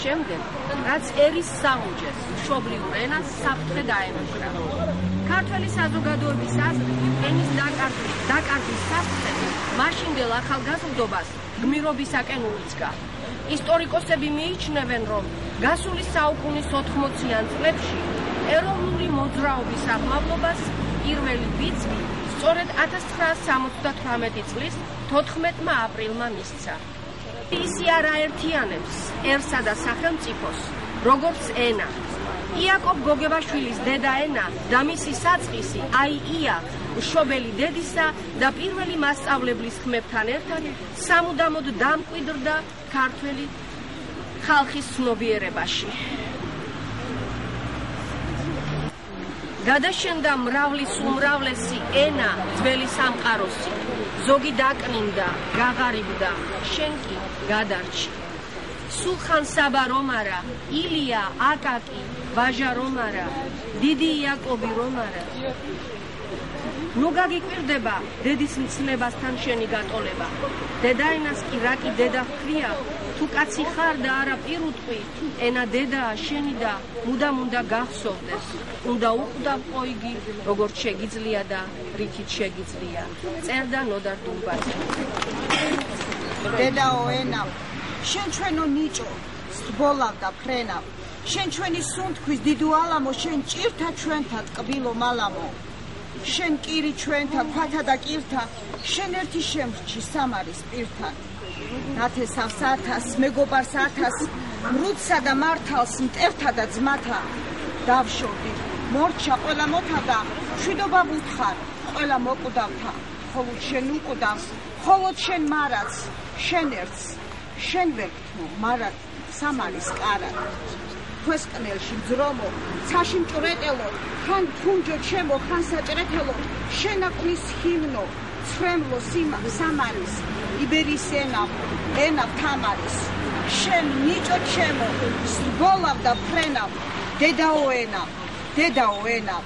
შემდეგ, რაც ერის საუნჯეს, მშობლიურ ენას საფრთხე დაემუქრა. ქართველი საზოგადოების აზრით, ენის დაკარგვის საფრთხე მაშინდელ ახალგაზრდობას გმირობისაკენ უიძგა. ისტორიკოსები მიიჩნევენ, რომ გასული საუკუნის 80-იან წლებში ეროვნული მოძრაობის აღმავლობას პირველი ბიძგი სწორედ 1978 წლის 14 აპრილმა მისცა. ისი არ აერთიანებსერსა და სახელმწიფოს, როგორც ენა. იაკობ გოგებაშვილის დედა ენა და მისი საწყისი ია მშობელი დედისა და პირველი მასწავლებლის ხმებთან ერთად სამუდამოდ დამკვიდრდა ქართველი ხალხის ცნობიერებაში. გადაშენდა მრავლის უმრავლესი ენა ძველი სამყაროსი. ზოგი დაკნინდა, გაღარიბდა, შენ კი გადარჩი. სულხან საბა რომ არა, ილია, აკაკი, ვაჟა რომ არა, დიდი იაკობი რომ არა. ნუ გაგიკვირდება დედის მცნებასთან შენი გატოლება. დედაენას კი რა კი დედა ჰქვია, თუ კაცი ხარ და არა პირუტყვი, ენა დედაა შენი და მუდამ უნდა გახსოვდეს. უნდა უყვდავ ყოიგი, როგორც შეგიძლია და რითიც შეგიძლია. წერდა ნოდარ დუმბაძე. დედაო ენა, შენ ჩვენო ნიჭო, სბოლავ და ფრენავ. შენ ჩვენი სუნთქვის დიდო ალამო, შენ ჭირთა ჩვენთა ტკბილო მალამო. შენ კირი ჩვენთა, ქვათა და კირთა, შენ ერთი შემრჩი სამარის პირთან. ნათესავს 1000, მეგობარს 1000, მრუდსა და მართალს, მტერთა და ძმათა. დავშორდი, მორჩა ყველა მოთა და მშვიდობა ვუთხარ, ყველა მოკვდავთა, ხოლოდ შენ უკვდავს, ხოლოდ შენ მარაც, შენ ერთს, შენ ვერგთმო, მარად სამარის კარად. ქვესკნელში მძრომო, ცაში მჭრეტელო, ხან ფუნჯო ჩემო, ხან საჭრეთელო, შენაკვნის ჰიმნო, ცრემლო სამარის, იბერის ენა თამარის. შენ ნიჭო ჩემო, სბოლავ და ფრენავ, დედაო ენა, დედაო ენა.